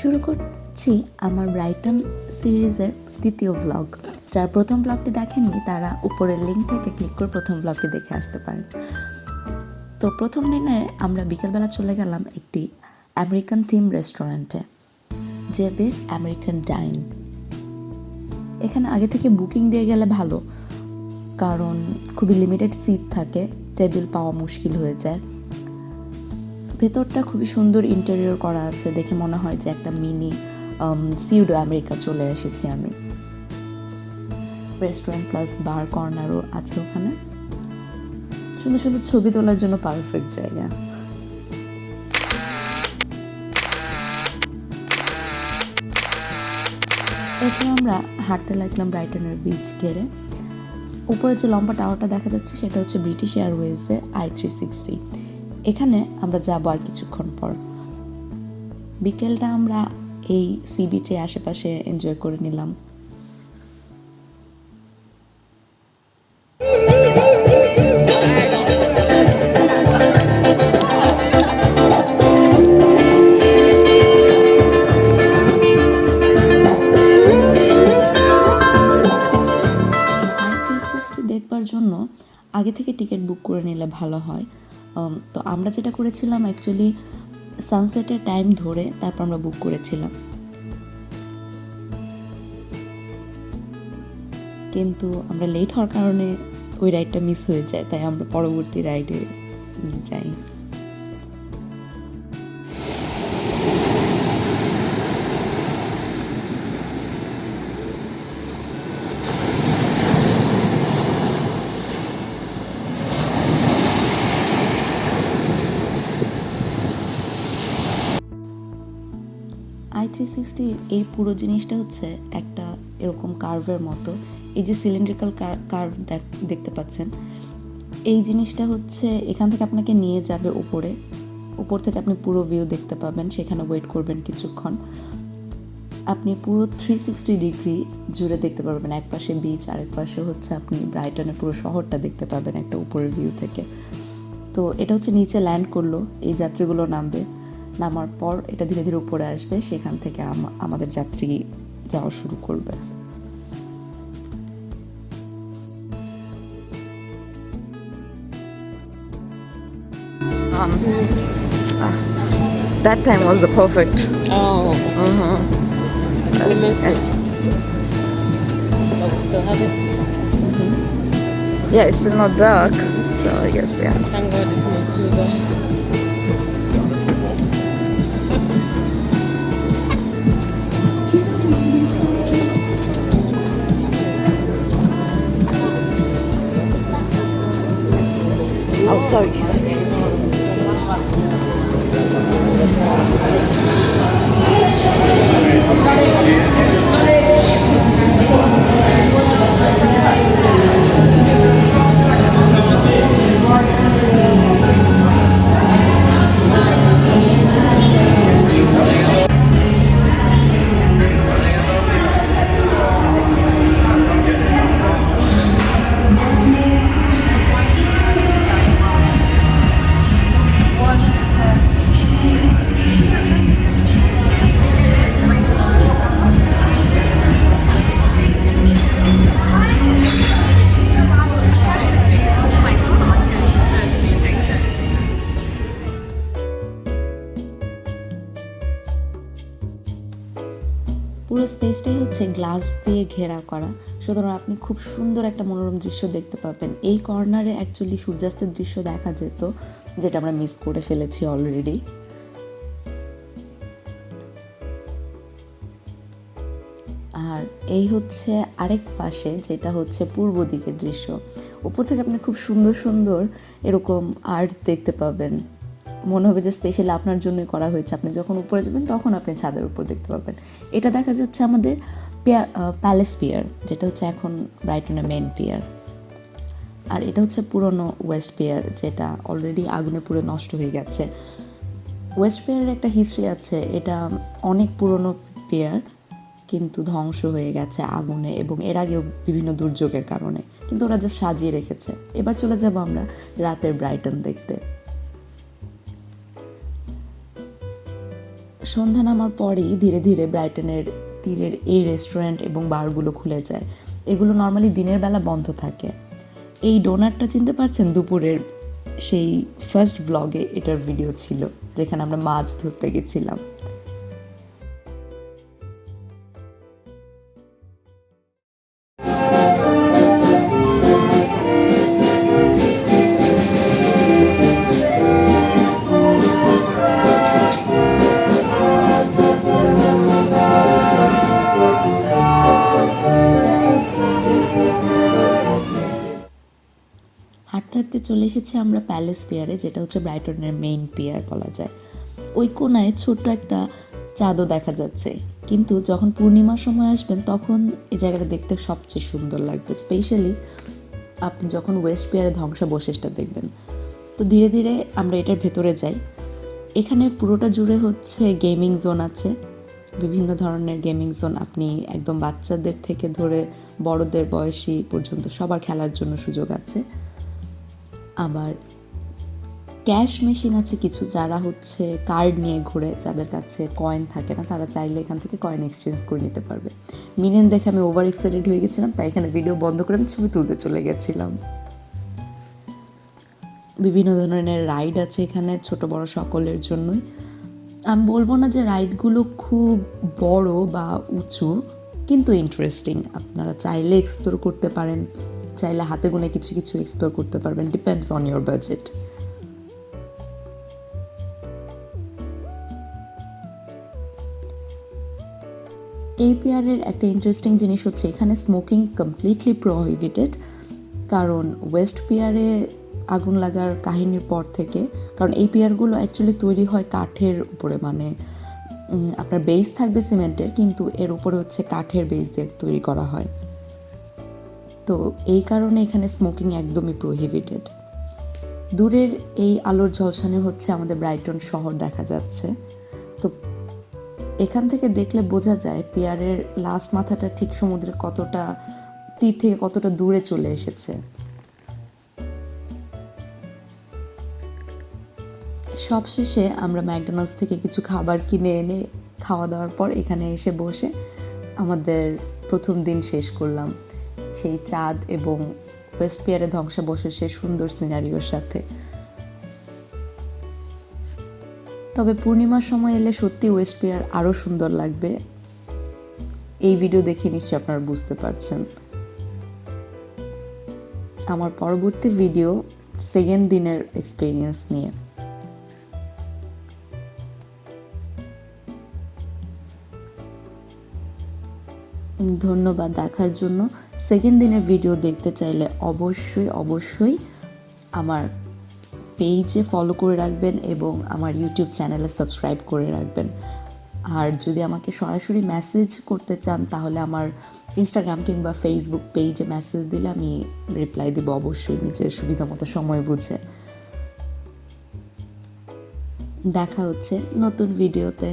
শুরু করছি আমার ব্রাইটন সিরিজের দ্বিতীয় ব্লগ। যারা প্রথম ব্লগটি দেখেননি তারা উপরের লিঙ্ক থেকে ক্লিক করে প্রথম ব্লগটি দেখে আসতে পারেন। তো প্রথম দিনে আমরা বিকেলবেলা চলে গেলাম একটি আমেরিকান থিম রেস্টুরেন্টে, জেভিস আমেরিকান ডাইন। এখানে আগে থেকে বুকিং দিয়ে গেলে ভালো, কারণ খুবই লিমিটেড সিট থাকে, টেবিল পাওয়া মুশকিল হয়ে যায়। ভেতরটা খুবই সুন্দর ইন্টেরিয়র করা আছে, দেখে মনে হয় যে একটা মিনি সিউডো আমেরিকা চলে এসেছি আমি। রেস্টুরেন্ট প্লাস বার কর্নারও আছে ওখানে, সুন্দর সুন্দর ছবি তোলার জন্য পারফেক্ট জায়গা। এরপর আমরা হাঁটতে লাগলাম ব্রাইটনের বিচ ঘেরে। উপরে যে লম্বা টাওয়ারটা দেখা যাচ্ছে সেটা হচ্ছে ব্রিটিশ এয়ারওয়েজের i360। এখানে আমরা যাবো আর কিছুক্ষণ পর। বিকেলটা আমরা এই সি বিচে আশেপাশে এনজয় করে নিলাম। দেখবার জন্য আগে থেকে টিকিট বুক করে নিলে ভালো হয়। তো আমরা যেটা করেছিলাম অ্যাকচুয়ালি সানসেটের টাইম ধরে তারপর আমরা বুক করেছিলাম, কিন্তু আমরা লেট হওয়ার কারণে ওই রাইডটা মিস হয়ে যায়, তাই আমরা পরবর্তী রাইডে যাই। i360 এই পুরো জিনিসটা হচ্ছে একটা এরকম কার্ভের মতো। এই যে সিলিন্ড্রিক্যাল কার্ভ দেখতে পাচ্ছেন, এই জিনিসটা হচ্ছে এখান থেকে আপনাকে নিয়ে যাবে উপর থেকে আপনি পুরো ভিউ দেখতে পাবেন। সেখানে ওয়েট করবেন কিছুক্ষণ, আপনি পুরো 360 ডিগ্রি জুড়ে দেখতে পারবেন। এক পাশে বিচ, আরেক পাশে হচ্ছে আপনি ব্রাইটনের পুরো শহরটা দেখতে পাবেন একটা উপরের ভিউ থেকে। তো এটা হচ্ছে নিচে ল্যান্ড করলো, এই যাত্রীগুলো নামার পর এটা ধীরে ধীরে উপরে আসবে, সেখান থেকে আমাদের যাত্রী যাওয়া শুরু করবে। That time was the perfect. Oh. We missed it. But we still have it. Yeah, it's still not dark, so I guess yeah. Thank God it's not too dark. Oh, sorry. পুরো স্পেসটাই হচ্ছে glass দিয়ে ঘেরা করা, সুতরাং আপনি খুব সুন্দর একটা মনোরম দৃশ্য দেখতে পাবেন। এই কর্নারে অ্যাকচুয়ালি সূর্যাস্তের দৃশ্য দেখা যেত, যেটা আমরা মিস করে ফেলেছি অলরেডি। আর এই হচ্ছে আরেক পাশে, যেটা হচ্ছে পূর্ব দিকের দৃশ্য। উপর থেকে আপনি খুব সুন্দর সুন্দর এরকম আর্ট দেখতে পাবেন, মনে হবে যে স্পেশালি আপনার জন্যই করা হয়েছে। আপনি যখন উপরে যাবেন তখন আপনি ছাদের উপর দেখতে পাবেন। এটা দেখা যাচ্ছে আমাদের প্যালেস পিয়ার, যেটা হচ্ছে এখন ব্রাইটনের মেন পিয়ার। আর এটা হচ্ছে পুরনো ওয়েস্ট পিয়ার, যেটা অলরেডি আগুনে পুড়ে নষ্ট হয়ে গেছে। ওয়েস্ট পিয়ারের একটা হিস্ট্রি আছে, এটা অনেক পুরনো পিয়ার, কিন্তু ধ্বংস হয়ে গেছে আগুনে এবং এর আগেও বিভিন্ন দুর্যোগের কারণে, কিন্তু ওরা জাস্ট সাজিয়ে রেখেছে। এবার চলে যাব আমরা রাতের ব্রাইটন দেখতে। সন্ধ্যা নামার পরেই ধীরে ধীরে ব্রাইটনের তীরের এই রেস্টুরেন্ট এবং বারগুলো খুলে যায়। এগুলো নর্মালি দিনের বেলা বন্ধ থাকে। এই ডোনারটা চিনতে পারছেন? দুপুরের সেই ফার্স্ট ব্লগে এটার ভিডিও ছিল, যেখানে আমরা মাছ ধরতে গেছিলাম। হাঁটতে হাঁটতে চলে এসেছি আমরা প্যালেস পিয়ারে, যেটা হচ্ছে ব্রাইটনের মেইন পিয়ার বলা যায়। ওই কোনায় ছোট্ট একটা চাঁদও দেখা যাচ্ছে, কিন্তু যখন পূর্ণিমার সময় আসবেন তখন এই জায়গাটা দেখতে সবচেয়ে সুন্দর লাগবে, স্পেশালি আপনি যখন ওয়েস্ট পিয়ারে ধ্বংসাবশেষটা দেখবেন। তো ধীরে ধীরে আমরা এটার ভেতরে যাই। এখানে পুরোটা জুড়ে হচ্ছে গেমিং জোন আছে, বিভিন্ন ধরনের গেমিং জোন। আপনি একদম বাচ্চাদের থেকে ধরে বড়দের বয়সী পর্যন্ত সবার খেলার জন্য সুযোগ আছে। আবার ক্যাশ মেশিন আছে কিছু, যারা হচ্ছে কার্ড নিয়ে ঘুরে, যাদের কাছে কয়েন থাকে না, তারা চাইলে এখান থেকে কয়েন এক্সচেঞ্জ করে নিতে পারবে। মিনেন দেখে আমি ওভার এক্সাইটেড হয়ে গেছিলাম, তাই এখানে ভিডিও বন্ধ করে আমি ছবি তুলতে চলে গেছিলাম। বিভিন্ন ধরনের রাইড আছে এখানে, ছোট বড় সকলের জন্যই। আমি বলবো না যে রাইডগুলো খুব বড় বা উঁচু, কিন্তু ইন্টারেস্টিং। আপনারা চাইলে এক্সপ্লোর করতে পারেন, চাইলে হাতে গুনে কিছু কিছু এক্সপ্লোর করতে পারবেন, ডিপেন্ডস অন ইয়োর বাজেট। এই পিয়ারের একটা ইন্টারেস্টিং জিনিস হচ্ছে এখানে স্মোকিং কমপ্লিটলি প্রোহিবিটেড, কারণ ওয়েস্ট পিয়ারে আগুন লাগার কাহিনীর পর থেকে, কারণ এই পিয়ারগুলো অ্যাকচুয়ালি তৈরি হয় কাঠের উপরে, মানে আপনার বেস থাকবে সিমেন্টের, কিন্তু এর উপরে হচ্ছে কাঠের বেস দিয়ে তৈরি করা হয়। তো এই কারণে এখানে স্মোকিং একদমই প্রোহিবিটেড। দূরের এই আলোর ঝলসানে হচ্ছে আমাদের ব্রাইটন শহর দেখা যাচ্ছে। তো এখান থেকে দেখলে বোঝা যায় পিয়ারের লাস্ট মাথাটা ঠিক সমুদ্রের কতটা, তীর থেকে কতটা দূরে চলে এসেছে। সবশেষে আমরা ম্যাকডোনাল্ডস থেকে কিছু খাবার কিনে এনে খাওয়া দাওয়ার পর এখানে এসে বসে আমাদের প্রথম দিন শেষ করলাম, সেই চাঁদ এবং ওয়েস্ট পিয়ারে ধ্বংসাবশেষের সুন্দর সিনারিওর সাথে। তবে পূর্ণিমার সময় এলে সত্যি ওয়েস্ট পিয়ার আরও সুন্দর লাগবে। এই ভিডিও দেখে নিশ্চয়ই আপনারা বুঝতে পারছেন। আমার পরবর্তী ভিডিও সেকেন্ড দিনের এক্সপিরিয়েন্স নিয়ে। ধন্যবাদ দেখার জন্য। সেকেন্ড দিনের ভিডিও দেখতে চাইলে অবশ্যই আমার পেজে ফলো করে রাখবেন এবং আমার ইউটিউব চ্যানেলে সাবস্ক্রাইব করে রাখবেন। আর যদি আমাকে সরাসরি মেসেজ করতে চান তাহলে আমার ইনস্টাগ্রাম কিংবা ফেসবুক পেজে মেসেজ দিলে আমি রিপ্লাই দেব অবশ্যই, নিজের সুবিধা মতো সময় বুঝে। দেখা হচ্ছে নতুন ভিডিওতে।